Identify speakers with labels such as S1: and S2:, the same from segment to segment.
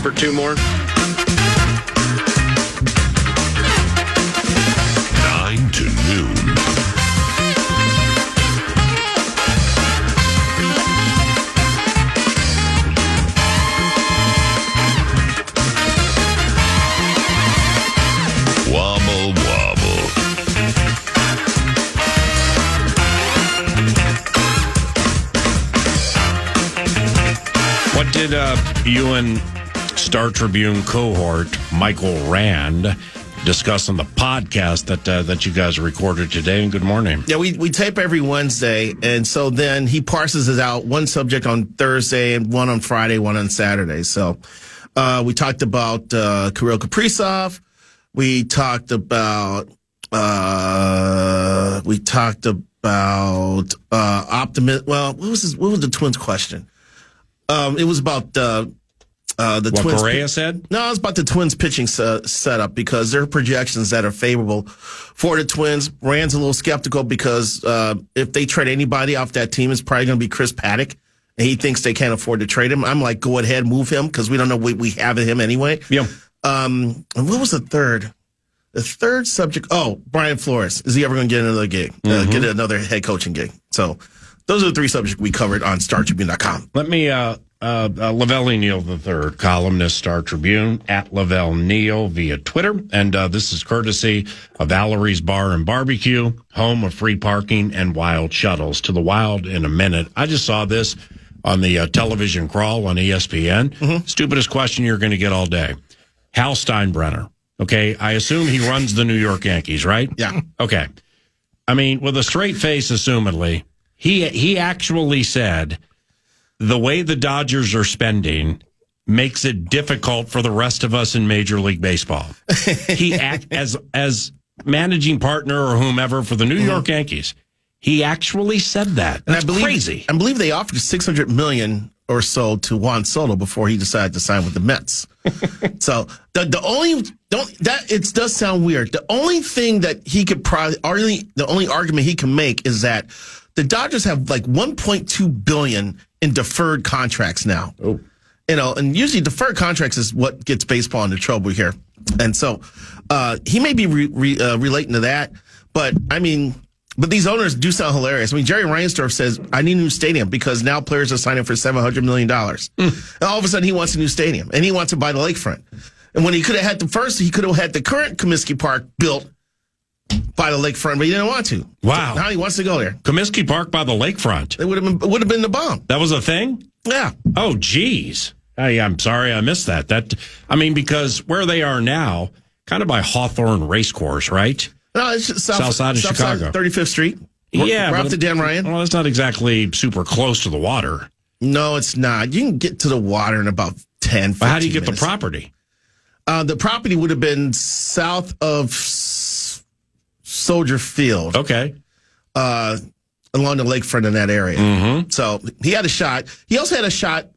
S1: for two more?
S2: 9 to noon. Wobble, wobble.
S3: What did you and Star Tribune cohort Michael Rand discuss on the podcast that you guys recorded today? And good morning.
S4: Yeah, we tape every Wednesday, and so then he parses it out, one subject on Thursday and one on Friday, one on Saturday. So we talked about Kirill Kaprizov. We talked about optimism. Well, what was the Twins question? It was about the
S3: what
S4: Twins.
S3: Correa said?
S4: No, it was about the Twins pitching setup because there are projections that are favorable for the Twins. Rand's a little skeptical because if they trade anybody off that team, it's probably going to be Chris Paddock, and he thinks they can't afford to trade him. I'm like, go ahead, move him because we don't know what we have in him anyway.
S3: Yeah.
S4: And what was the third? The third subject. Oh, Brian Flores. Is he ever going to get another gig? Get another head coaching gig? So those are the three subjects we covered on StarTribune.com.
S3: Let me, Lavelle Neal III, columnist, Star Tribune, at Lavelle Neal via Twitter. And this is courtesy of Valerie's Bar and Barbecue, home of free parking and wild shuttles. To the wild in a minute. I just saw this on the television crawl on ESPN. Stupidest question you're going to get all day. Hal Steinbrenner. Okay, I assume he runs the New York Yankees, right?
S4: Yeah.
S3: Okay. I mean, with a straight face, assumedly, he actually said the way the Dodgers are spending makes it difficult for the rest of us in Major League Baseball. He as managing partner or whomever for the New York Yankees. He actually said that. That's crazy.
S4: I believe they offered $600 million or so to Juan Soto before he decided to sign with the Mets. So it does sound weird. The only thing that he could the only argument he can make is that the Dodgers have like $1.2 billion in deferred contracts now.
S3: Oh.
S4: And usually deferred contracts is what gets baseball into trouble here. And so he may be relating to that, but I mean. But these owners do sound hilarious. I mean, Jerry Reinsdorf says, I need a new stadium because now players are signing for $700 million. And all of a sudden, he wants a new stadium, and he wants to buy the lakefront. And when he could have had he could have had the current Comiskey Park built by the lakefront, but he didn't want to.
S3: Wow.
S4: So now he wants to go there.
S3: Comiskey Park by the lakefront.
S4: It would have been the bomb.
S3: That was a thing?
S4: Yeah.
S3: Oh, geez. I'm sorry I missed that. Because where they are now, kind of by Hawthorne Racecourse, right?
S4: No, it's just south
S3: side of Chicago.
S4: 35th Street.
S3: Yeah.
S4: We're off to Dan Ryan.
S3: Well, it's not exactly super close to the water.
S4: No, it's not. You can get to the water in about 10, 15
S3: But how do you get
S4: minutes.
S3: the property?
S4: The property would have been south of Soldier Field.
S3: Okay.
S4: Along the lakefront in that area.
S3: Mm-hmm.
S4: So he had a shot. He also had a shot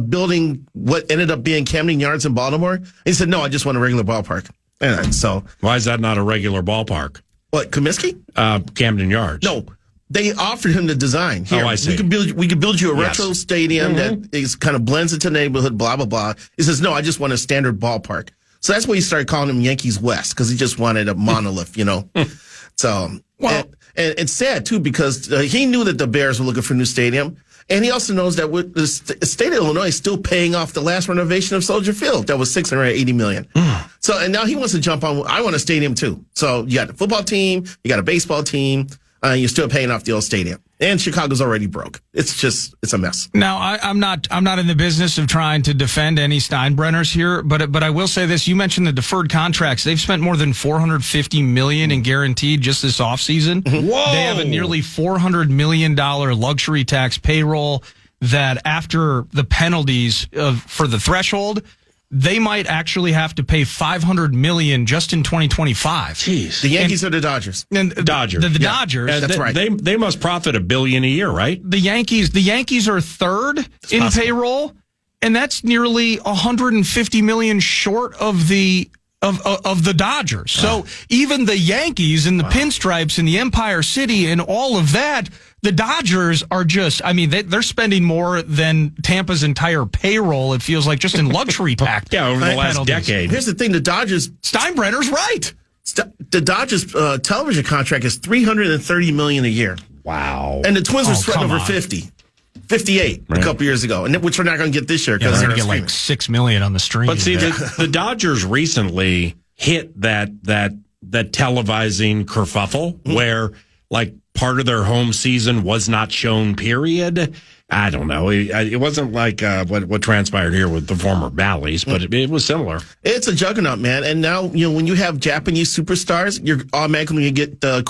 S4: building what ended up being Camden Yards in Baltimore. He said, no, I just want a regular ballpark. And so,
S3: why is that not a regular ballpark?
S4: What, Comiskey?
S3: Camden Yards.
S4: No, they offered him the design. Here,
S3: I see.
S4: We could build you a retro stadium that is kind of blends into the neighborhood. Blah blah blah. He says, no, I just want a standard ballpark. So that's why he started calling him Yankees West because he just wanted a monolith, So, well, and it's sad too because he knew that the Bears were looking for a new stadium. And he also knows that with the state of Illinois is still paying off the last renovation of Soldier Field. That was $680 million. So, and now he wants to jump on. I want a stadium too. So you got a football team, you got a baseball team, you're still paying off the old stadium. And Chicago's already broke. It's a mess.
S5: Now, I'm not in the business of trying to defend any Steinbrenners here, but I will say this. You mentioned the deferred contracts. They've spent more than $450 million in guaranteed just this offseason.
S3: Whoa.
S5: They have a nearly $400 million luxury tax payroll that after the penalties for the threshold, they might actually have to pay $500 million just in 2025.
S3: Jeez.
S4: The Yankees or the Dodgers?
S3: Dodgers.
S5: The Dodgers.
S4: That's right.
S3: They must profit $1 billion a year, right?
S5: The Yankees are third in payroll, and that's nearly $150 million short of the of the Dodgers. So even the Yankees and the pinstripes and the Empire City and all of that, the Dodgers are just, I mean, they're spending more than Tampa's entire payroll, it feels like, just in luxury tax.
S3: Over the last decade.
S4: Here's the thing, the Dodgers...
S5: Steinbrenner's right.
S4: The Dodgers television contract is $330 million a year.
S3: Wow.
S4: And the Twins were sweating over 58 a couple years ago, and which we're not going to get this year because
S5: they're going to get like $6 million on the stream.
S3: But see, the Dodgers recently hit that televising kerfuffle where like part of their home season was not shown. Period. I don't know. It wasn't like what transpired here with the former Bally's, but it was similar.
S4: It's a juggernaut, man. And now, when you have Japanese superstars, you're automatically going to get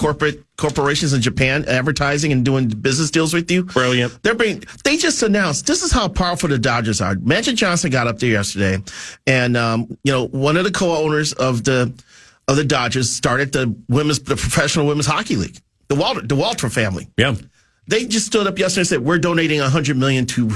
S4: corporations in Japan advertising and doing business deals with you.
S3: Brilliant.
S4: They just announced, this is how powerful the Dodgers are. Magic Johnson got up there yesterday, and one of the co-owners of the Dodgers started the professional women's hockey league, the Walter family.
S3: Yeah.
S4: They just stood up yesterday and said, we're donating $100 million to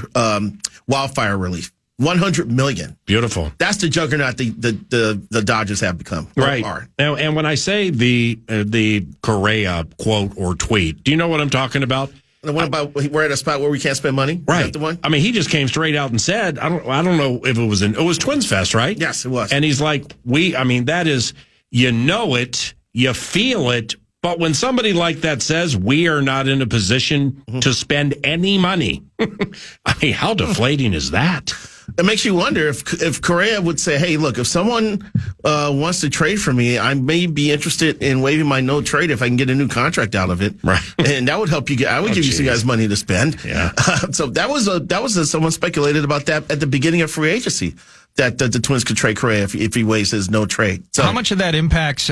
S4: wildfire relief. $100 million.
S3: Beautiful.
S4: That's the juggernaut the Dodgers have become.
S3: Right.
S4: Are.
S3: Now, and when I say the Correa quote or tweet, do you know what I'm talking about?
S4: The one about we're at a spot where we can't spend money?
S3: Right.
S4: Is that the one?
S3: I mean, he just came straight out and said, I don't know if it was Twins Fest, right?
S4: Yes, it was.
S3: And he's like, that is, it, you feel it. But when somebody like that says we are not in a position to spend any money, I mean, how deflating is that?
S4: It makes you wonder if Correa would say, hey, look, if someone wants to trade for me, I may be interested in waiving my no trade if I can get a new contract out of it.
S3: Right.
S4: And that would help you I would give you some guys money to spend.
S3: Yeah.
S4: So that was someone speculated about that at the beginning of free agency. That the Twins could trade Correa if he waives his no trade. So
S5: how much of that impacts,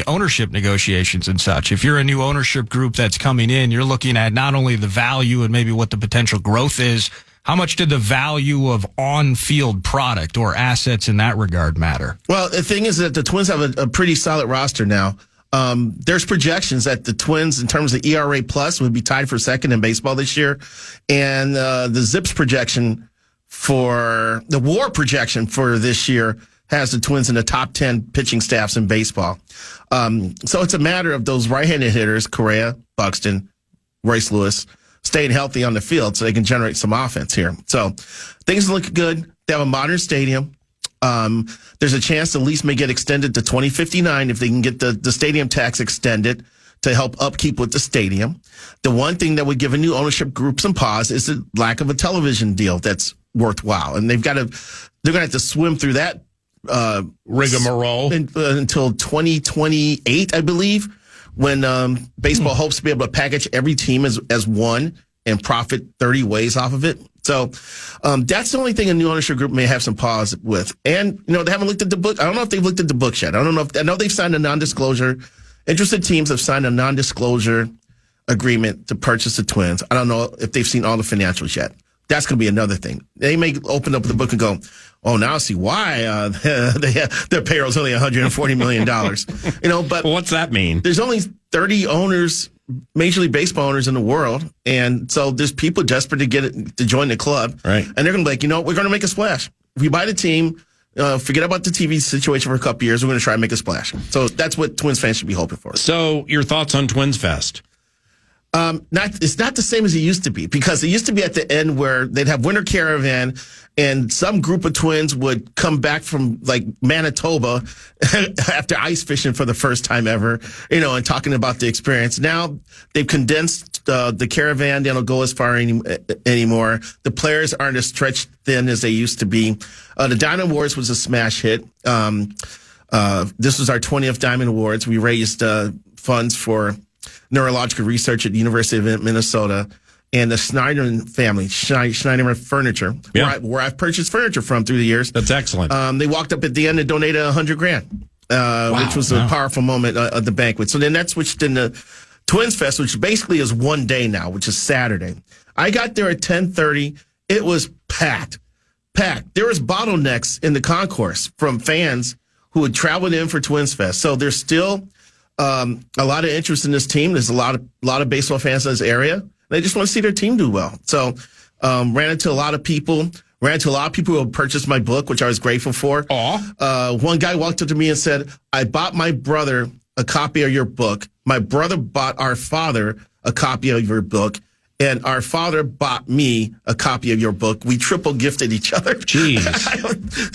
S5: ownership negotiations and such? If you're a new ownership group that's coming in, you're looking at not only the value and maybe what the potential growth is. How much did the value of on-field product or assets in that regard matter?
S4: Well, the thing is that the Twins have a pretty solid roster now. There's projections that the Twins, in terms of ERA plus, would be tied for second in baseball this year, and the ZiPS projection. For the WAR projection for this year has the Twins in the top 10 pitching staffs in baseball. So it's a matter of those right-handed hitters, Correa, Buxton, Royce Lewis, staying healthy on the field so they can generate some offense here. So things look good. They have a modern stadium. There's a chance the lease may get extended to 2059 if they can get the stadium tax extended to help upkeep with the stadium. The one thing that would give a new ownership group some pause is the lack of a television deal that's worthwhile. And they're going to have to swim through that
S3: rigmarole
S4: until 2028, I believe, when baseball hopes to be able to package every team as one and profit 30 ways off of it. So that's the only thing a new ownership group may have some pause with. And, they haven't looked at the book. I don't know if they've looked at the books yet. I know they've signed a non-disclosure. Interested teams have signed a non-disclosure agreement to purchase the Twins. I don't know if they've seen all the financials yet. That's going to be another thing. They may open up the book and go, oh, now I see why their payroll's only $140 million. But
S3: what's that mean? There's
S4: only 30 owners, Major League Baseball owners in the world. And so there's people desperate to join the club.
S3: Right.
S4: And they're going to be like, we're going to make a splash. If we buy the team, forget about the TV situation for a couple years. We're going to try and make a splash. So that's what Twins fans should be hoping for.
S3: So your thoughts on Twins Fest?
S4: It's not the same as it used to be, because it used to be at the end where they'd have Winter Caravan and some group of twins would come back from like Manitoba after ice fishing for the first time ever, and talking about the experience. Now they've condensed the caravan. They don't go as far anymore. The players aren't as stretched thin as they used to be. The Diamond Awards was a smash hit. This was our 20th Diamond Awards. We raised funds for neurological research at the University of Minnesota, and the Schneiderman family, Schneiderman Furniture, where I've purchased furniture from through the years.
S3: That's excellent.
S4: They walked up at the end and donated $100,000, which was a powerful moment at the banquet. So then that switched into Twins Fest, which basically is one day now, which is Saturday. I got there at 10:30. It was packed. There was bottlenecks in the concourse from fans who had traveled in for Twins Fest. So there's still a lot of interest in this team. There's a lot of baseball fans in this area. They just want to see their team do well. So ran into a lot of people. Ran to a lot of people who purchased my book, which I was grateful for. One guy walked up to me and said, I bought my brother a copy of your book. My brother bought our father a copy of your book. And our father bought me a copy of your book. We triple gifted each other.
S3: Jeez.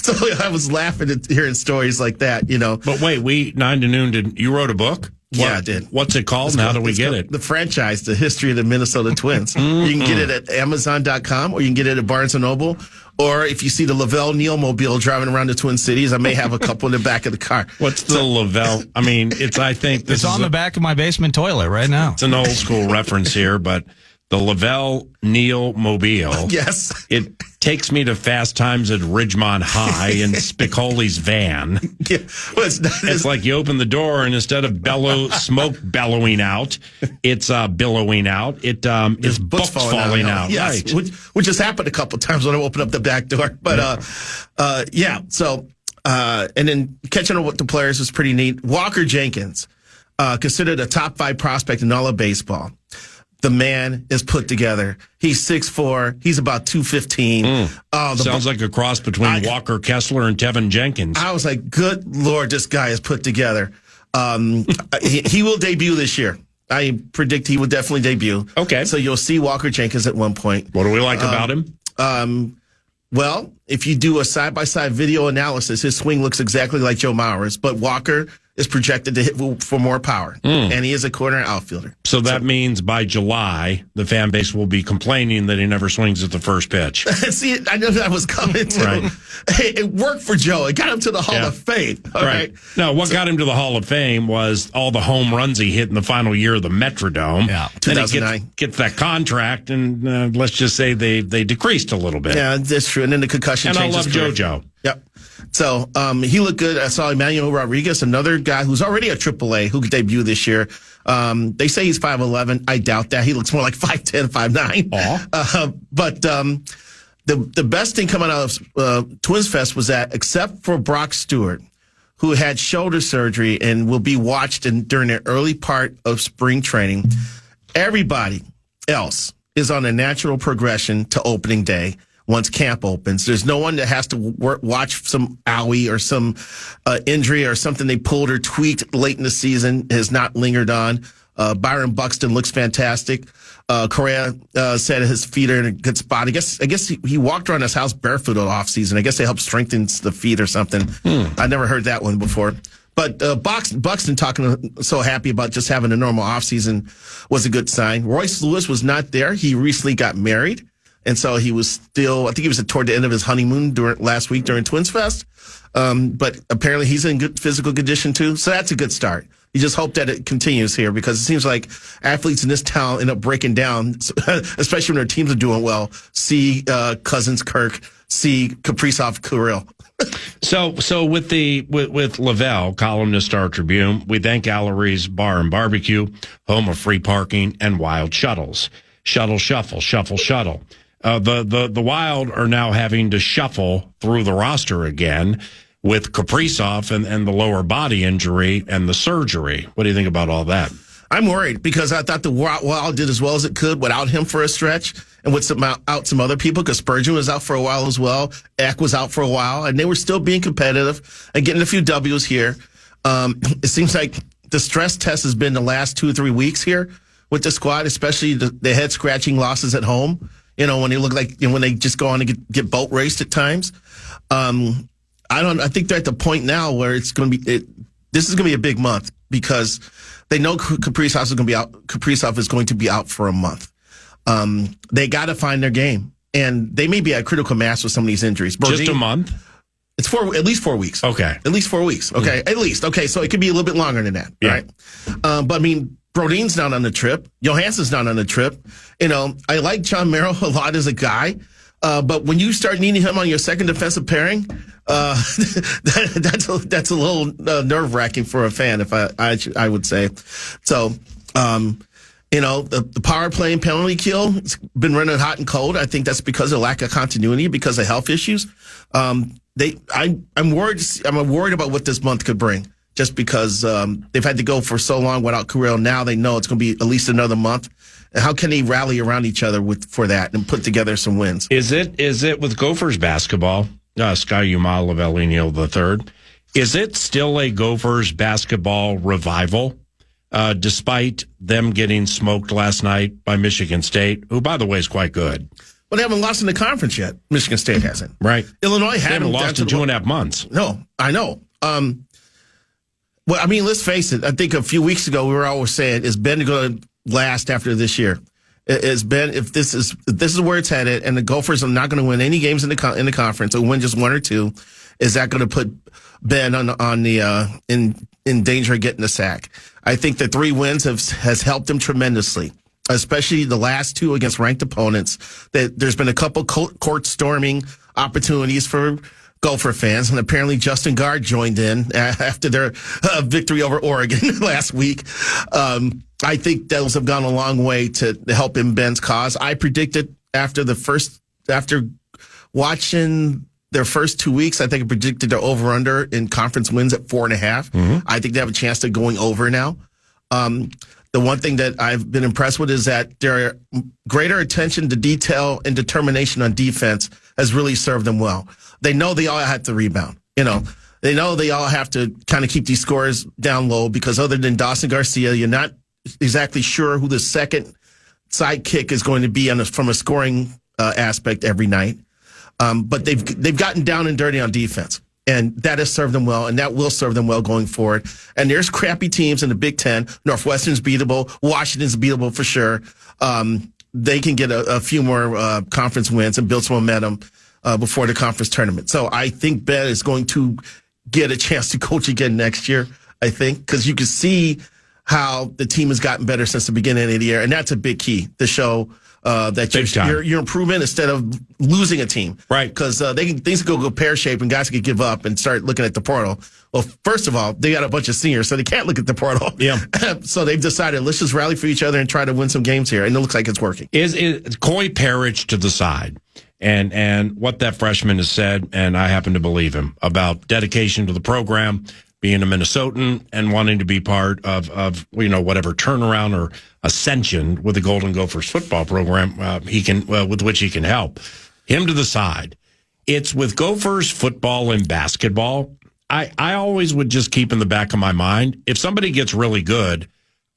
S4: So I was laughing at hearing stories like that, you know.
S3: But wait, 9 to Noon, you wrote a book?
S4: Yeah, I did.
S3: What's it called and how do we get it?
S4: The franchise, The History of the Minnesota Twins. You can get it at Amazon.com or you can get it at Barnes & Noble. Or if you see the Lavelle Neal mobile driving around the Twin Cities, I may have a couple in the back of the car.
S3: What's the Lavelle? I mean, I think this
S5: it's on the back of my basement toilet right now.
S3: It's an old school reference here, but the Lavelle Neal mobile.
S4: Yes.
S3: It takes me to Fast Times at Ridgemont High in Spicoli's van.
S4: Yeah. Well,
S3: it's like you open the door and instead of smoke bellowing out, it's billowing out. It's books falling out.
S4: Yes,
S3: right.
S4: which has happened a couple of times when I open up the back door. But yeah. So and then catching up with the players was pretty neat. Walker Jenkins, considered a top 5 prospect in all of baseball. The man is put together. He's 6'4". He's about 215.
S3: Sounds like a cross between Walker Kessler and Tevin Jenkins.
S4: I was like, good Lord, this guy is put together. He will debut this year. I predict he will definitely debut.
S3: Okay.
S4: So you'll see Walker Jenkins at one point.
S3: What do we like about him?
S4: Well, if you do a side-by-side video analysis, his swing looks exactly like Joe Mauer's, but Walker is projected to hit for more power, and he is a corner outfielder.
S3: So that means by July, the fan base will be complaining that he never swings at the first pitch.
S4: See, I know that was coming too.
S3: Right.
S4: Hey, it worked for Joe. It got him to the Hall of Fame. All right.
S3: No, what got him to the Hall of Fame was all the home runs he hit in the final year of the Metrodome.
S5: Yeah,
S4: 2009.
S3: Then he gets that contract, and let's just say they decreased a little bit.
S4: Yeah, that's true. And then the concussion
S3: And I
S4: changes.
S3: love JoJo.
S4: Yep. So he looked good. I saw Emmanuel Rodriguez, another guy who's already a AAA who could debut this year. They say he's 5'11". I doubt that. He looks more like 5'10", 5'9". But the best thing coming out of Twins Fest was that, except for Brock Stewart, who had shoulder surgery and will be watched during the early part of spring training, everybody else is on a natural progression to opening day. Once camp opens, there's no one that has to watch some owie or some injury or something they pulled or tweaked late in the season has not lingered on. Byron Buxton looks fantastic. Correa said his feet are in a good spot. I guess he walked around his house barefoot all off season. I guess they help strengthen the feet or something. I never heard that one before. But Buxton talking so happy about just having a normal off season was a good sign. Royce Lewis was not there. He recently got married. And so he was still, I think he was toward the end of his honeymoon last week during Twins Fest. But apparently he's in good physical condition too. So that's a good start. You just hope that it continues here, because it seems like athletes in this town end up breaking down, especially when their teams are doing well. See Cousins, Kirk, see Kaprizov, Kirill.
S3: So with Lavelle, columnist Star Tribune, we thank Gallery's Bar and Barbecue, home of free parking and Wild Shuttles. Shuttle, shuffle, shuffle, shuttle. The Wild are now having to shuffle through the roster again with Kaprizov and the lower body injury and the surgery. What do you think about all that?
S4: I'm worried because I thought the Wild did as well as it could without him for a stretch and with some other people, because Spurgeon was out for a while as well. Eck was out for a while, and they were still being competitive and getting a few W's here. It seems like the stress test has been the last 2 or 3 weeks here with the squad, especially the head scratching losses at home. You know, when they look like, when they just go on and get boat raced at times. I think they're at the point now where it's going to be, this is going to be a big month because they know Kaprizov is going to be out. Kaprizov is going to be out for a month. They got to find their game, and they may be at critical mass with some of these injuries.
S3: Just a month?
S4: It's at least 4 weeks.
S3: Okay.
S4: At least 4 weeks. Okay. At least. Okay. So it could be a little bit longer than that.
S3: Yeah.
S4: Right. But I mean, Brodeen's not on the trip. Johansson's not on the trip. You know, I like John Merrill a lot as a guy. But when you start needing him on your second defensive pairing, that's a little nerve wracking for a fan, if I would say. So, you know, the power play and penalty kill, it's been running hot and cold. I think that's because of lack of continuity, because of health issues. I'm worried. I'm worried about what this month could bring, just because they've had to go for so long without Kirill. Now they know it's going to be at least another month, how can they rally around each other for that and put together some wins?
S3: Is it with Gophers basketball, Sky Yuma Lavelle the third? Is it still a Gophers basketball revival, despite them getting smoked last night by Michigan State, who, by the way, is quite good?
S4: Well, they haven't lost in the conference yet. Michigan State hasn't.
S3: Right.
S4: Illinois
S3: They haven't lost in 2.5 months.
S4: No, I know. Well, I mean, let's face it. I think a few weeks ago we were always saying, is Ben going to last after this year? Is Ben, if this is where it's headed, and the Gophers are not going to win any games in the conference, or win just one or two, is that going to put Ben in danger of getting the sack? I think the 3 wins has helped him tremendously, especially the last 2 against ranked opponents. That there's been a couple court storming opportunities for Gopher fans, and apparently Justin Gard joined in after their victory over Oregon last week. I think those have gone a long way to help in Ben's cause. I predicted after watching their first 2 weeks, I think I predicted their over-under in conference wins at 4.5. Mm-hmm. I think they have a chance to going over now. The one thing that I've been impressed with is that their greater attention to detail and determination on defense has really served them well. They know they all have to rebound. They know they all have to kind of keep these scores down low, because other than Dawson Garcia, you're not exactly sure who the second sidekick is going to be from a scoring aspect every night. But they've gotten down and dirty on defense, and that has served them well, and that will serve them well going forward. And there's crappy teams in the Big Ten. Northwestern's beatable. Washington's beatable for sure. They can get a few more conference wins and build some momentum before the conference tournament. So I think Ben is going to get a chance to coach again next year, I think, because you can see how the team has gotten better since the beginning of the year, and that's a big key to show that your improvement instead of losing a team. Right. Because things can go pear-shaped and guys can give up and start looking at the portal. Well, first of all, they got a bunch of seniors, so they can't look at the portal.
S3: Yeah.
S4: So they've decided, let's just rally for each other and try to win some games here, and it looks like it's working.
S3: Is Coy Parrish to the side, and what that freshman has said, and I happen to believe him, about dedication to the program, being a Minnesotan and wanting to be part of whatever turnaround or ascension with the Golden Gophers football program with which he can help. Him to the side. It's with Gophers football and basketball. I always would just keep in the back of my mind, if somebody gets really good,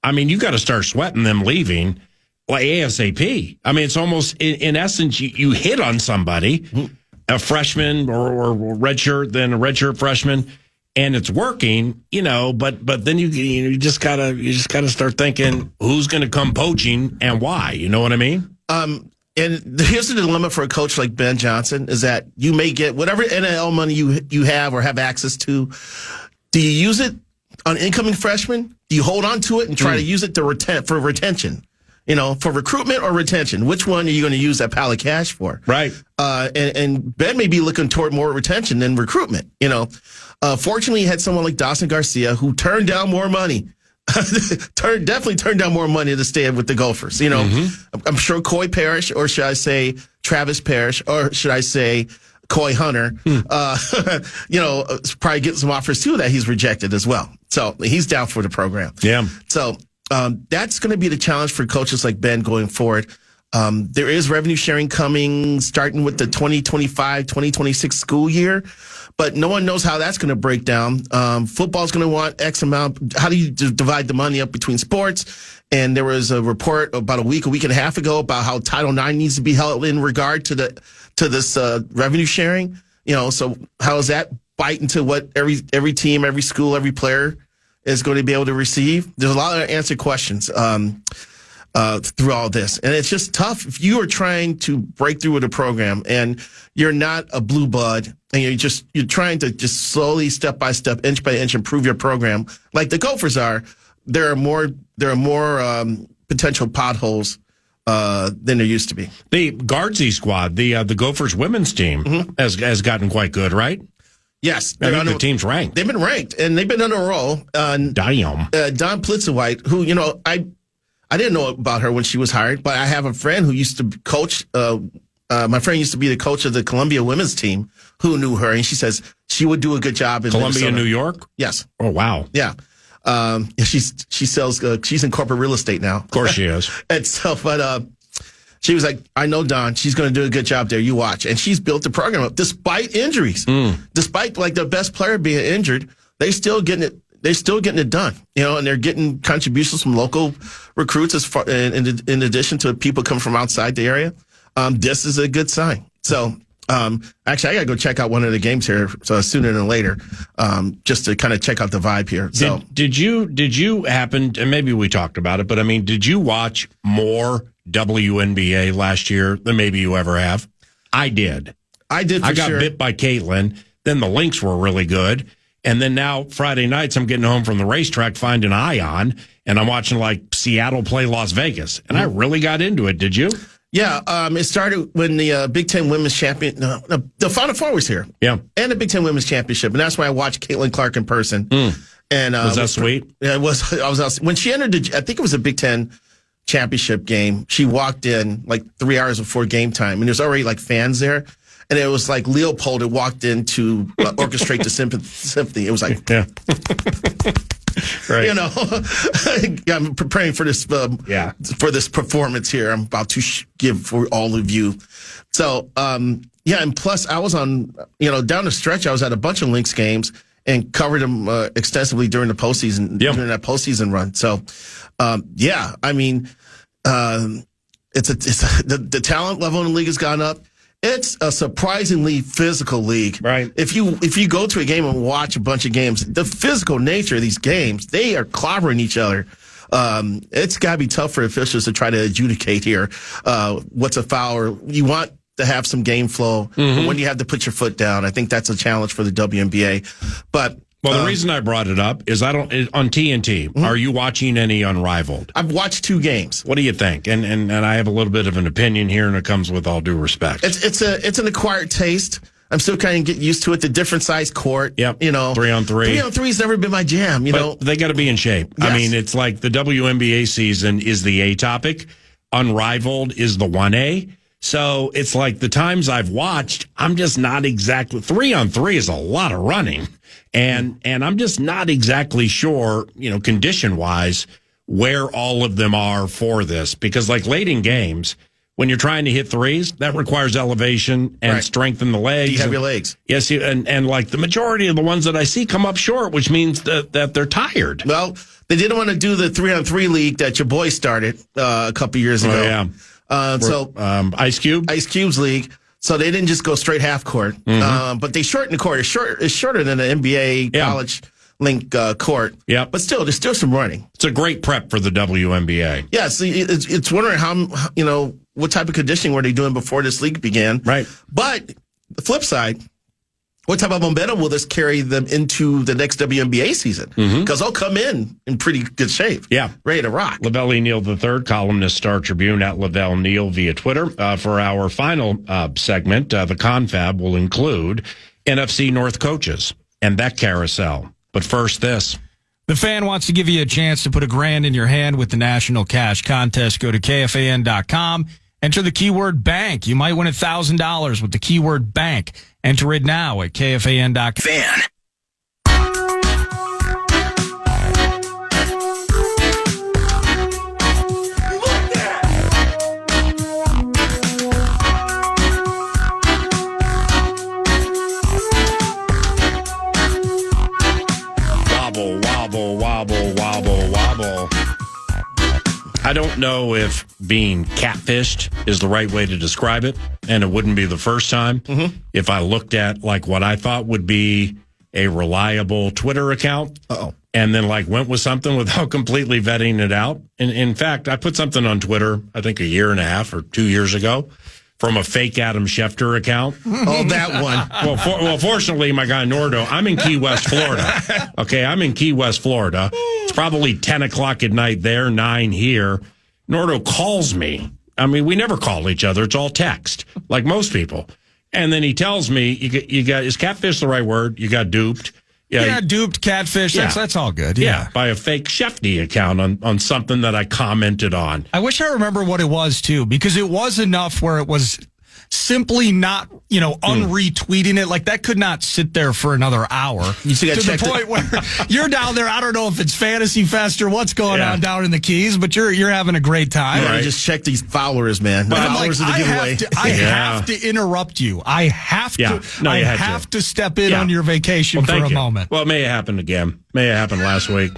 S3: I mean, you got to start sweating them leaving like ASAP. I mean, it's almost, in essence, you hit on somebody, a freshman or redshirt freshman, and it's working, but then you just gotta start thinking, who's going to come poaching and why? You know what I mean?
S4: And here's the dilemma for a coach like Ben Johnson, is that you may get whatever NIL money you have or have access to. Do you use it on incoming freshmen? Do you hold on to it and try to use it for retention? For recruitment or retention? Which one are you going to use that pile of cash for?
S3: Right.
S4: And Ben may be looking toward more retention than recruitment. Fortunately, he had someone like Dawson Garcia who turned down more money. Definitely turned down more money to stay with the Gophers. I'm sure Coy Parrish, or should I say Travis Parrish, or should I say Coy Hunter, probably getting some offers too that he's rejected as well. So he's down for the program.
S3: Yeah.
S4: So that's going to be the challenge for coaches like Ben going forward. There is revenue sharing coming starting with the 2025-2026 school year, but no one knows how that's going to break down. Football's going to want X amount. How do you divide the money up between sports? And there was a report about a week and a half ago about how Title IX needs to be held in regard to this revenue sharing. So how does that bite into what every team, every school, every player is going to be able to receive? There's a lot of unanswered questions through all this. And it's just tough. If you are trying to break through with a program and you're not a blue blood and you're trying to just slowly, step by step, inch by inch, improve your program like the Gophers are, there are more potential potholes than there used to be.
S3: The Guardsy squad, the Gophers women's team has gotten quite good, right?
S4: Yes.
S3: I think the team's ranked.
S4: They've been ranked, and they've been on a roll.
S3: Damn.
S4: Don Plitzewhite, who, I didn't know about her when she was hired, but I have a friend who used to coach. My friend used to be the coach of the Columbia women's team who knew her, and she says she would do a good job in
S3: Columbia,
S4: Minnesota.
S3: New York?
S4: Yes.
S3: Oh, wow.
S4: Yeah. She sells. She's in corporate real estate now.
S3: Of course she is.
S4: And so, but she was like, I know Dawn. She's going to do a good job there. You watch. And she's built the program up despite injuries. Despite like the best player being injured, they're still getting it. They're still getting it done, and they're getting contributions from local recruits as far, in addition to people coming from outside the area. This is a good sign. So, actually, I got to go check out one of the games here sooner than later, just to kind of check out the vibe here. So,
S3: did you happen? And maybe we talked about it, but I mean, did you watch more WNBA last year than maybe you ever have? I did.
S4: I did.
S3: I got bit by Caitlin. Then the Lynx were really good. And then now Friday nights, I'm getting home from the racetrack, finding Ion, and I'm watching like Seattle play Las Vegas. And I really got into it. Did you?
S4: Yeah. It started when the Big Ten Women's Champion, the Final Four was here.
S3: Yeah.
S4: And the Big Ten Women's Championship. And that's when I watched Caitlin Clark in person. And
S3: was that sweet?
S4: Yeah, it was. I was when she entered I think it was a Big Ten Championship game. She walked in like 3 hours before game time, and there's already like fans there. And it was like Leopold had walked in to orchestrate the symphony. It was like,
S3: yeah. Right.
S4: I'm preparing for this for this performance here. I'm about to give for all of you. So, and plus I was on, down the stretch, I was at a bunch of Lynx games and covered them extensively during the postseason, during that postseason run. So, I mean, the talent level in the league has gone up. It's a surprisingly physical league.
S3: Right.
S4: If you go to a game and watch a bunch of games, the physical nature of these games, they are clobbering each other. It's got to be tough for officials to try to adjudicate here. What's a foul? Or you want to have some game flow. But when you have to put your foot down, I think that's a challenge for the WNBA. But
S3: the reason I brought it up is on TNT. Are you watching any Unrivaled?
S4: I've watched 2 games.
S3: What do you think? And I have a little bit of an opinion here, and it comes with all due respect.
S4: It's an acquired taste. I'm still kind of getting used to it. The different size court.
S3: Yep. 3-on-3.
S4: 3-on-3's never been my jam.
S3: But they got to be in shape.
S4: Yes.
S3: I mean, it's like the WNBA season is the A topic. Unrivaled is the 1A. So it's like the times I've watched, I'm just not exactly 3-on-3 is a lot of running. And I'm just not exactly sure, condition wise, where all of them are for this. Because like late in games, when you're trying to hit threes, that requires elevation and strength in the legs.
S4: Do you have your legs?
S3: Yes. And like the majority of the ones that I see come up short, which means that they're tired.
S4: Well, they didn't want to do the 3-on-3 league that your boy started a couple years ago.
S3: Oh, yeah. Ice
S4: Cube's league. So they didn't just go straight half court, but they shortened the court. It's shorter than an NBA college link court.
S3: Yeah,
S4: but still, there's still some running.
S3: It's a great prep for the WNBA.
S4: Yeah, so it's wondering how what type of conditioning were they doing before this league began?
S3: Right.
S4: But the flip side, what type of momentum will this carry them into the next WNBA season? Because they'll come in pretty good shape.
S3: Yeah.
S4: Ready to rock.
S3: Lavelle Neal III, columnist, Star Tribune, at Lavelle Neal via Twitter. For our final segment, the confab will include NFC North coaches and that carousel. But first, this.
S5: The Fan wants to give you a chance to put $1,000 in your hand with the National Cash Contest. Go to KFAN.com. Enter the keyword bank. You might win $1,000 with the keyword bank. Enter it now at KFAN.com.
S1: Fan.
S3: Wobble, wobble, wobble, wobble, wobble. I don't know if being catfished is the right way to describe it, and it wouldn't be the first time if I looked at like what I thought would be a reliable Twitter account and then like went with something without completely vetting it out. And in fact, I put something on Twitter, I think 1.5 years or 2 years ago, from a fake Adam Schefter account.
S4: Oh, that one.
S3: Well, fortunately, my guy Nordo, I'm in Key West, Florida. Okay, I'm in Key West, Florida. It's probably 10 o'clock at night there, 9 here. Nordo calls me. I mean, we never call each other. It's all text, like most people. And then he tells me, you got is catfish the right word? You got duped.
S5: Yeah, duped, catfish.
S3: Yeah.
S5: That's all good.
S3: Yeah, by a fake Shefty account on something that I commented on.
S5: I wish I remember what it was, too, because it was enough where it was simply not, unretweeting it. Like, that could not sit there for another hour.
S4: You still
S5: to
S4: gotta check
S5: the point where you're down there. I don't know if it's Fantasy Fest or what's going on down in the Keys, but you're having a great time.
S4: Right. Just check these followers, man. The followers are the giveaway.
S5: I have to interrupt you. I have to. I have to step in on your vacation for a moment.
S3: Well, it may have happened again. May have happened last week.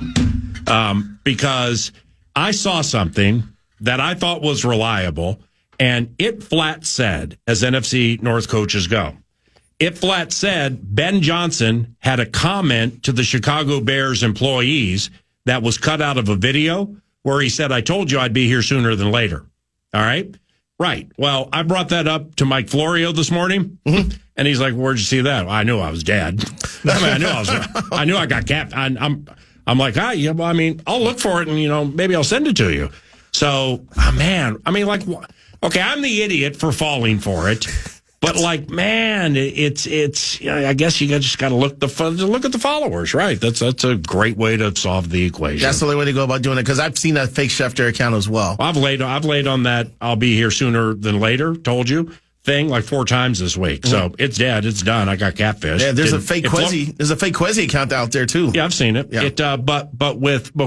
S3: Because I saw something that I thought was reliable, and it flat said, as NFC North coaches go, it flat said Ben Johnson had a comment to the Chicago Bears employees that was cut out of a video where he said, "I told you I'd be here sooner than later." All right? Right. Well, I brought that up to Mike Florio this morning, and he's like, "Where'd you see that?" Well, I knew I was dead. I knew I got capped. I'm like, I'll look for it and, maybe I'll send it to you. So, man, okay, I'm the idiot for falling for it. But it's I guess you just got to look at the followers, right? That's a great way to solve the equation.
S4: That's the only way to go about doing it, because I've seen that fake Schefter account as well.
S3: I've laid on that I'll be here sooner than later, told you, thing like 4 times this week. So it's dead. It's done. I got catfish.
S4: Yeah, there's a fake Quasi account out there too.
S3: Yeah, I've seen it. Yeah. But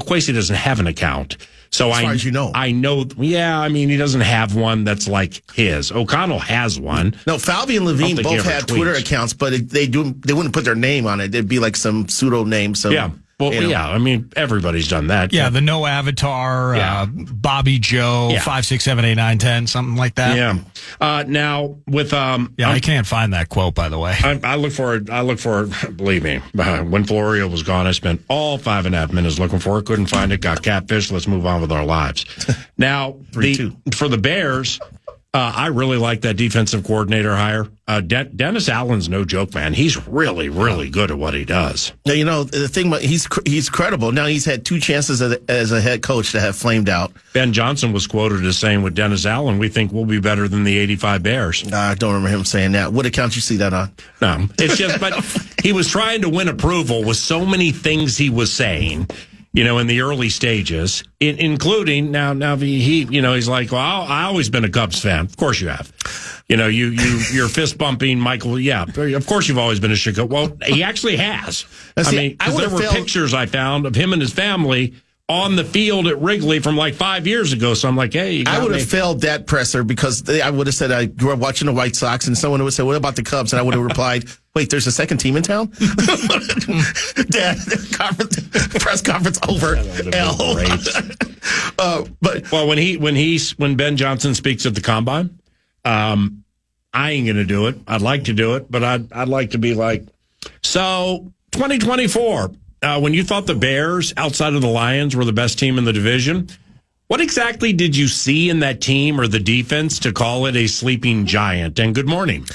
S3: Quasi doesn't have an account. So
S4: as far as you know.
S3: I know. Yeah, he doesn't have one that's like his. O'Connell has one.
S4: No, Falvey and Levine both had Twitter accounts, but they wouldn't put their name on it. It'd be like some pseudo name. So
S3: yeah. Well, everybody's done that.
S5: Yeah, the no avatar, Bobby Joe, 5, 6, 7, 8, 9, 10, something like that.
S3: Yeah. Now with
S5: I can't find that quote, by the way.
S3: I look for it. Believe me, when Florio was gone, I spent all 5.5 minutes looking for it. Couldn't find it. Got catfish. Let's move on with our lives. Now, for the Bears. I really like that defensive coordinator hire. Dennis Allen's no joke, man. He's really, really good at what he does.
S4: Now, the thing about he's credible. Now he's had 2 chances as a head coach to have flamed out.
S3: Ben Johnson was quoted as saying with Dennis Allen, "We think we'll be better than the 85 Bears."
S4: I don't remember him saying that. What account you see that on?
S3: No, it's just, but he was trying to win approval with so many things he was saying. In the early stages, including now he's like, well, I always been a Cubs fan. Of course you have. You're fist bumping Michael. Yeah, of course you've always been a Chicago. Well, he actually has. There were pictures I found of him and his family on the field at Wrigley from like 5 years ago. So I'm like, hey,
S4: I would have failed that presser because I would have said I grew up watching the White Sox, and someone would say, what about the Cubs? And I would have replied, wait, there's a second team in town? Dad, press conference over.
S3: When Ben Johnson speaks at the combine, I ain't going to do it. I'd like to do it, but I'd like to be like, so 2024, when you thought the Bears outside of the Lions were the best team in the division, what exactly did you see in that team or the defense to call it a sleeping giant? And good morning.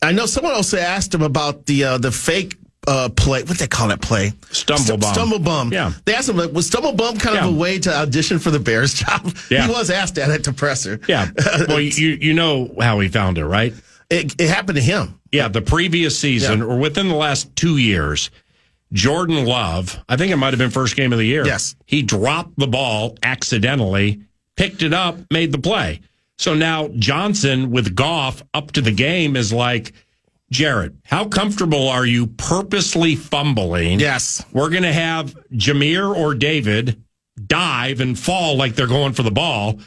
S4: I know someone also asked him about the fake play. What they call that play?
S3: Stumble bum.
S4: Yeah. They asked him, was Stumble Bum kind of a way to audition for the Bears job? Yeah. He was asked that at the presser.
S3: Yeah. Well, you know how he found it, right?
S4: It happened to him.
S3: Yeah. The previous season or within the last 2 years, Jordan Love, I think it might have been first game of the year.
S4: Yes.
S3: He dropped the ball accidentally, picked it up, made the play. So now Johnson with Goff up to the game is like, Jared, how comfortable are you purposely fumbling?
S4: Yes.
S3: We're going to have Jameer or David dive and fall like they're going for the ball.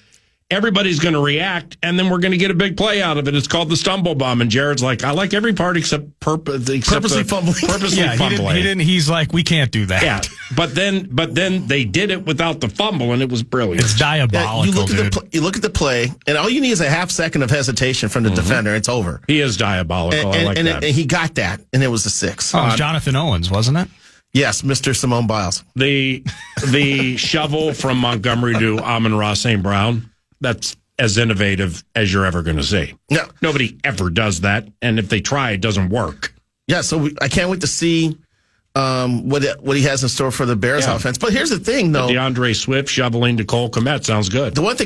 S3: Everybody's going to react, and then we're going to get a big play out of it. It's called the stumble bum. And Jared's like, I like every part except purposely fumbling. Purposely fumbling.
S5: He didn't. He's like, we can't do that.
S3: Yeah, but then they did it without the fumble, and it was brilliant.
S5: It's diabolical.
S4: You look at the play, and all you need is a half second of hesitation from the defender. It's over.
S3: He is diabolical. I like that.
S4: And he got that, and it was a 6.
S5: Oh, it was Jonathan Owens, wasn't it?
S4: Yes, Mr. Simone Biles.
S3: The shovel from Montgomery to Amon-Ra St. Brown. That's as innovative as you're ever going to see.
S4: No.
S3: Nobody ever does that, and if they try, it doesn't work.
S4: Yeah, so I can't wait to see what he has in store for the Bears offense. But here's the thing, though.
S3: DeAndre Swift shoveling to Cole Kmet sounds good.
S4: The one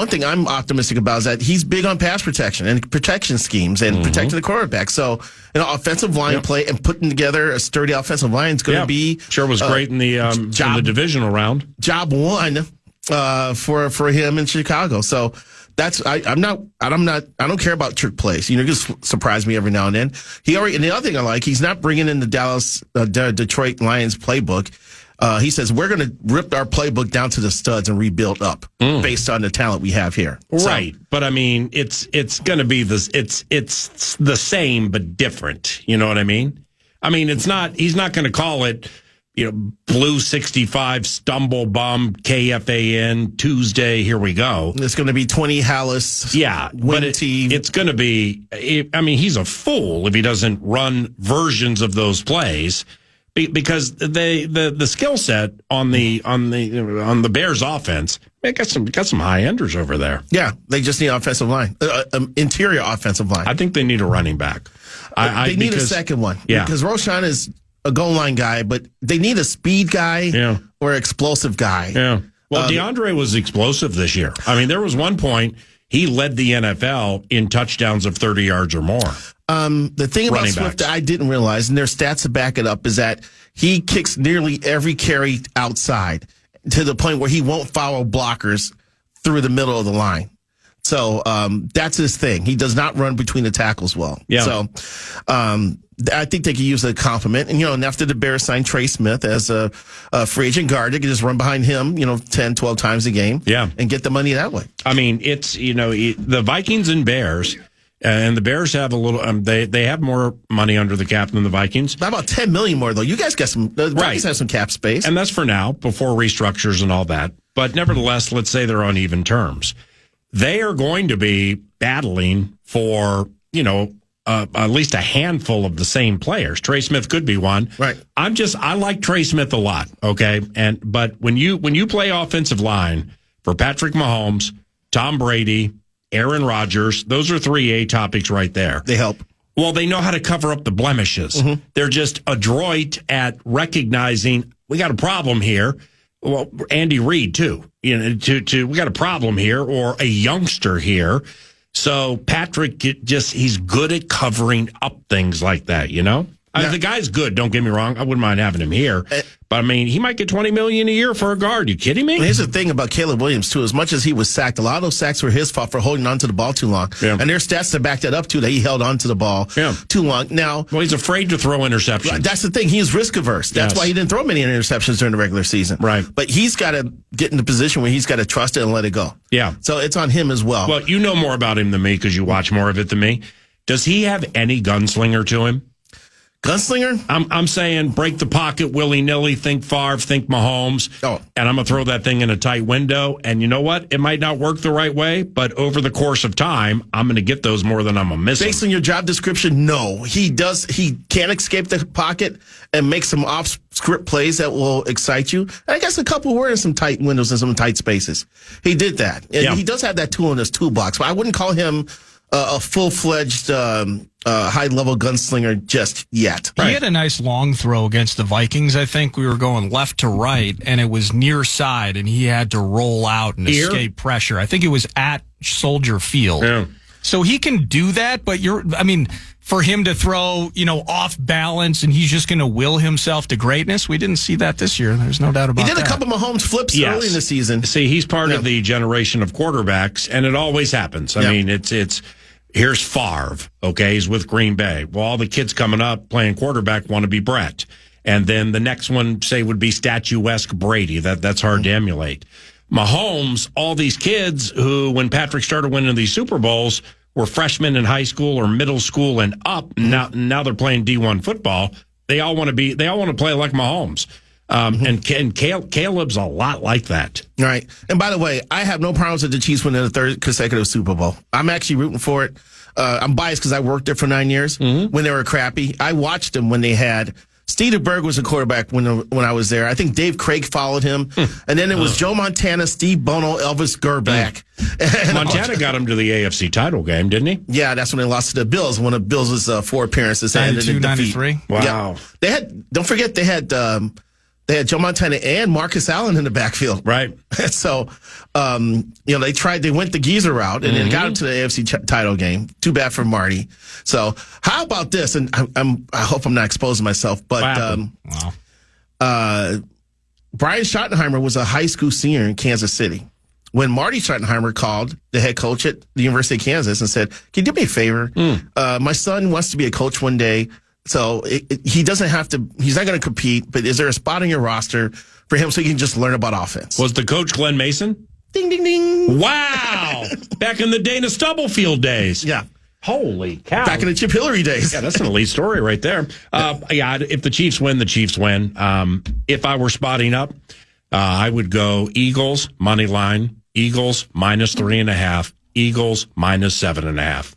S4: thing I'm optimistic about is that he's big on pass protection and protection schemes and protecting the quarterback. So, offensive line play and putting together a sturdy offensive line is going to be
S3: sure was great in the divisional round.
S4: Job one. For him in Chicago. So I don't care about trick plays. You just surprise me every now and then. And the other thing I like, he's not bringing in the Detroit Lions playbook. He says we're going to rip our playbook down to the studs and rebuild up based on the talent we have here.
S3: Right, but I mean, it's going to be this. It's the same but different. You know what I mean? I mean, it's not. He's not going to call it, Blue 65 stumble bum KFAN Tuesday. Here we go.
S4: It's going to be 20 Hallis.
S3: Yeah, but it's going to be. I mean, he's a fool if he doesn't run versions of those plays. Because the skill set on the Bears offense, they got some high enders over there.
S4: Yeah, they just need offensive line, interior offensive line.
S3: I think they need a running back.
S4: They need a second one. Yeah, because Roschon is a goal line guy, but they need a speed guy or explosive guy.
S3: Yeah. Well, DeAndre was explosive this year. I mean, there was one point he led the NFL in touchdowns of 30 yards or more.
S4: The thing about Swift that I didn't realize, and their stats to back it up, is that he kicks nearly every carry outside to the point where he won't follow blockers through the middle of the line. So that's his thing. He does not run between the tackles well. Yeah. So I think they could use a compliment. And, after the Bears signed Trey Smith as a free agent guard, they could just run behind him, 10, 12 times a game and get the money that way.
S3: I mean, it's, the Vikings and Bears. And the Bears have a little. They have more money under the cap than the Vikings.
S4: About $10 million more, though. You guys got some. The Vikings have some cap space,
S3: and that's for now, before restructures and all that. But nevertheless, let's say they're on even terms. They are going to be battling for at least a handful of the same players. Trey Smith could be one.
S4: Right.
S3: I like Trey Smith a lot. Okay, but when you play offensive line for Patrick Mahomes, Tom Brady, Aaron Rodgers, those are 3A topics right there.
S4: They help.
S3: Well, they know how to cover up the blemishes. Mm-hmm. They're just adroit at recognizing we got a problem here. Well, Andy Reid too. We got a problem here, or a youngster here. So Patrick he's good at covering up things like that, I mean, the guy's good, don't get me wrong. I wouldn't mind having him here. But, I mean, he might get $20 million a year for a guard. You kidding me?
S4: Here's the thing about Caleb Williams, too. As much as he was sacked, a lot of those sacks were his fault for holding on to the ball too long. Yeah. And there's stats to back that up, too, that he held on to the ball too long. Now,
S3: well, he's afraid to throw interceptions.
S4: That's the thing. He is risk-averse. That's why he didn't throw many interceptions during the regular season.
S3: Right.
S4: But he's got to get in the position where he's got to trust it and let it go.
S3: Yeah.
S4: So it's on him as well.
S3: Well, you know more about him than me because you watch more of it than me. Does he have any gunslinger to him?
S4: Gunslinger?
S3: I'm saying break the pocket willy-nilly, think Favre, think Mahomes, and I'm going to throw that thing in a tight window. And you know what? It might not work the right way, but over the course of time, I'm going to get those more than I'm going to miss.
S4: Based on your job description, no. He can't escape the pocket and make some off-script plays that will excite you. And I guess a couple were in some tight windows and some tight spaces. He did that. And he does have that tool in his toolbox, but I wouldn't call him a full-fledged high-level gunslinger just yet.
S5: He had a nice long throw against the Vikings. I think we were going left to right, and it was near side, and he had to roll out and escape pressure. I think it was at Soldier Field. Yeah. So he can do that, but for him to throw, off balance and he's just going to will himself to greatness, we didn't see that this year. There's no doubt about that.
S4: He did a couple Mahomes flips early in the season.
S3: See, he's part of the generation of quarterbacks, and it always happens. I mean, it's here's Favre, okay? He's with Green Bay. Well, all the kids coming up playing quarterback want to be Brett. And then the next one, say, would be statuesque Brady. That's hard to emulate. Mahomes, all these kids who, when Patrick started winning these Super Bowls, were freshmen in high school or middle school and up. Now they're playing D1 football. They all want to play like Mahomes. And Caleb's a lot like that.
S4: Right. And by the way, I have no problems with the Chiefs winning the third consecutive Super Bowl. I'm actually rooting for it. I'm biased because I worked there for 9 years when they were crappy. I watched them when they had Steve DeBerg was a quarterback when I was there. I think Dave Craig followed him. And then it was Joe Montana, Steve Bono, Elvis Gerback.
S3: Montana got him to the AFC title game, didn't he?
S4: Yeah, that's when they lost to the Bills. One of Bills' 4 appearances.
S5: 92-93.
S3: Wow.
S4: Yeah. Don't forget they had Joe Montana and Marcus Allen in the backfield.
S3: Right.
S4: So, they went the geezer route and then got him to the AFC title game. Too bad for Marty. So, how about this? And I hope I'm not exposing myself, but Brian Schottenheimer was a high school senior in Kansas City when Marty Schottenheimer called, the head coach at the University of Kansas, and said, "Can you do me a favor? My son wants to be a coach one day, so he doesn't have to. He's not going to compete. But is there a spot on your roster for him so he can just learn about offense?"
S3: Was the coach Glenn Mason?
S4: Ding, ding, ding.
S3: Wow. Back in the Dana Stubblefield days.
S4: Yeah.
S3: Holy cow.
S4: Back in the Chip Hillary days.
S3: Yeah, that's an elite story right there. If the Chiefs win, the Chiefs win. If I were spotting up, I would go Eagles, money line, Eagles -3.5, Eagles -7.5.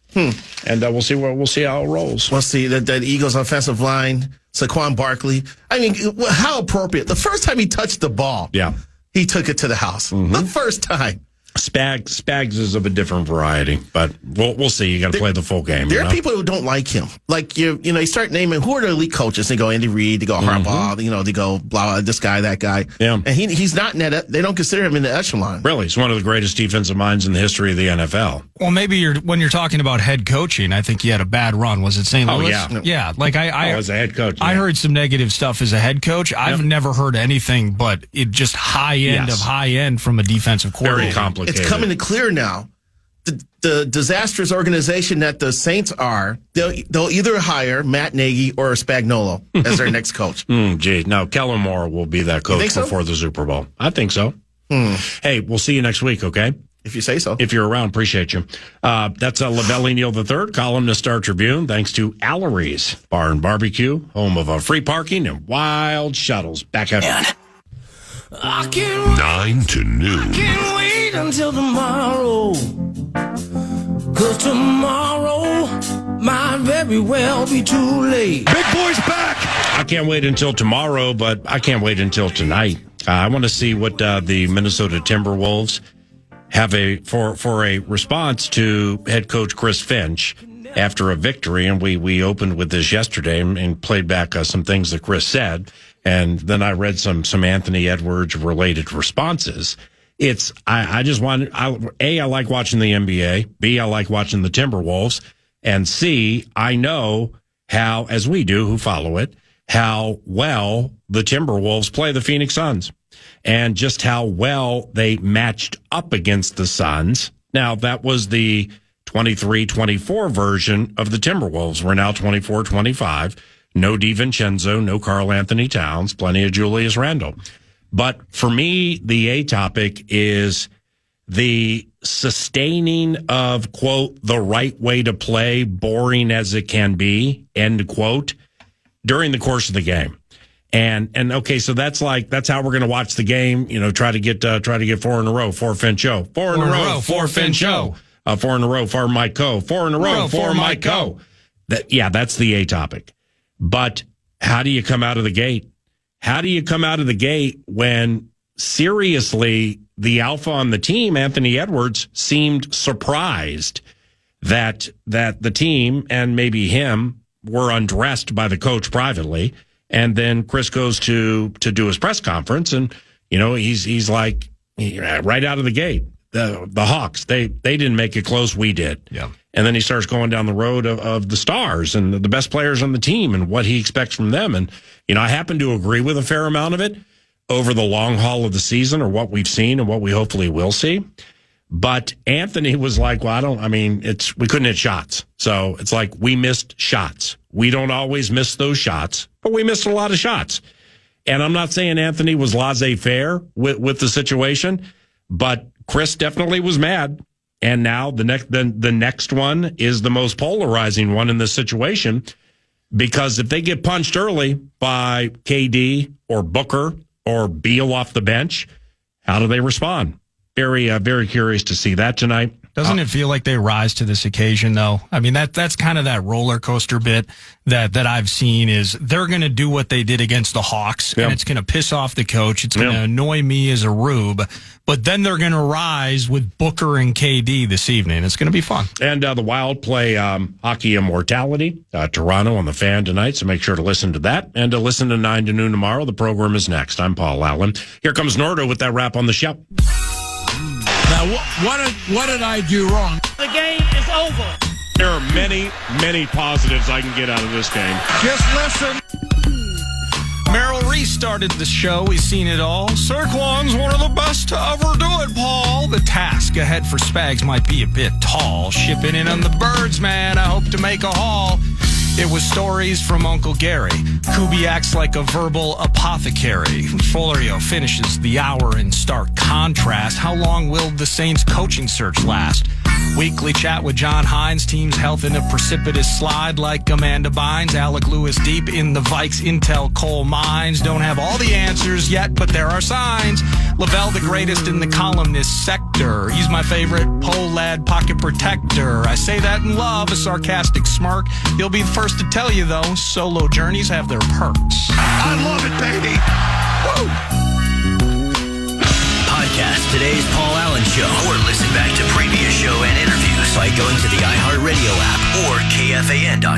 S3: And we'll see how it rolls.
S4: We'll see that Eagles offensive line, Saquon Barkley. I mean, how appropriate. The first time he touched the ball.
S3: Yeah.
S4: He took it to the house. The first time.
S3: Spags is of a different variety, but we'll see. You got to play the full game.
S4: There are people who don't like him. Like you start naming who are the elite coaches. They go Andy Reid, they go Harbaugh, they go blah, this guy, that guy.
S3: Yeah,
S4: and he's not in that. They don't consider him in the echelon.
S3: Really, he's one of the greatest defensive minds in the history of the NFL.
S5: Well, maybe when you're talking about head coaching, I think he had a bad run. Was it St. Louis?
S3: Oh,
S5: yeah. Like
S3: as a head coach,
S5: I heard some negative stuff as a head coach. I've never heard anything but it just high end of high end from a defensive coordinator.
S3: Very complicated.
S4: It's coming to clear now. The disastrous organization that the Saints are, they'll either hire Matt Nagy or Spagnuolo as their next coach.
S3: No, Kellen Moore will be that coach before the Super Bowl. I think so. Hey, we'll see you next week, okay?
S4: If you say so.
S3: If you're around, appreciate you. That's Lavelle Neal III, columnist, Star Tribune. Thanks to Allery's Bar and Barbecue, home of free parking and wild shuttles. Back at
S2: 9 to noon.
S1: Can't wait until tomorrow, 'cause tomorrow might very well be too late.
S3: Big boy's back. I can't wait until tomorrow, but I can't wait until tonight. I want to see what the Minnesota Timberwolves have for a response to head coach Chris Finch after a victory. And we opened with this yesterday and played back some things that Chris said. And then I read some Anthony Edwards related responses. I like watching the NBA. B, I like watching the Timberwolves. And C, I know how, as we do who follow it, how well the Timberwolves play the Phoenix Suns and just how well they matched up against the Suns. Now, that was the 23-24 version of the Timberwolves. We're now 24-25. No DiVincenzo, no Karl Anthony Towns, plenty of Julius Randle. But for me, the A topic is the sustaining of, quote, the right way to play, boring as it can be, end quote, during the course of the game. And okay, so that's how we're going to watch the game, try to get 4 in a row, 4 Fincho. 4 in a row, 4 Fincho. 4 in a row, 4 Mike Co. 4 in a row, 4 Mike Co. That's the A topic. But how do you come out of the gate? How do you come out of the gate when seriously the alpha on the team, Anthony Edwards, seemed surprised that the team and maybe him were undressed by the coach privately, and then Chris goes to do his press conference, and he's like right out of the gate, the Hawks they didn't make it close, we did.
S5: Yeah.
S3: And then he starts going down the road of the stars and the best players on the team and what he expects from them. And, I happen to agree with a fair amount of it over the long haul of the season, or what we've seen and what we hopefully will see. But Anthony was like, we couldn't hit shots. So it's like we missed shots. We don't always miss those shots, but we missed a lot of shots. And I'm not saying Anthony was laissez-faire with the situation, but Chris definitely was mad. And now the next one is the most polarizing one in this situation, because if they get punched early by KD or Booker or Beal off the bench, how do they respond? Very, very curious to see that tonight.
S5: Doesn't it feel like they rise to this occasion, though? I mean, that's kind of that roller coaster bit that I've seen is they're going to do what they did against the Hawks, and it's going to piss off the coach. It's going to annoy me as a rube, but then they're going to rise with Booker and KD this evening. It's going to be fun. And
S3: the Wild play Hockey Immortality, Toronto on the Fan tonight, so make sure to listen to that and to listen to 9 to noon tomorrow. The program is next. I'm Paul Allen. Here comes Nordo with that wrap on the show.
S6: Now, what did I do wrong?
S1: The game is over.
S3: There are many, many positives I can get out of this game.
S6: Just listen.
S5: Merrill Reese we started the show, we've seen it all. Saquon's one of the best to ever do it, Paul. The task ahead for Spags might be a bit tall. Shipping in on the birds, man, I hope to make a haul. It was stories from Uncle Gary. Kubi acts like a verbal apothecary. Florio finishes the hour in stark contrast. How long will the Saints coaching search last? Weekly chat with John Hines. Team's health in a precipitous slide like Amanda Bynes. Alec Lewis deep in the Vikes intel coal mines. Don't have all the answers yet, but there are signs. Lavelle, the greatest in the columnist sector. He's my favorite pole lad pocket protector. I say that in love, a sarcastic smirk. He'll be the first to tell you, though, solo journeys have their perks.
S1: I love it, baby. Woo!
S7: Podcast today's Paul Allen Show, or listen back to previous show and interviews by going to the iHeartRadio app or KFAN.com.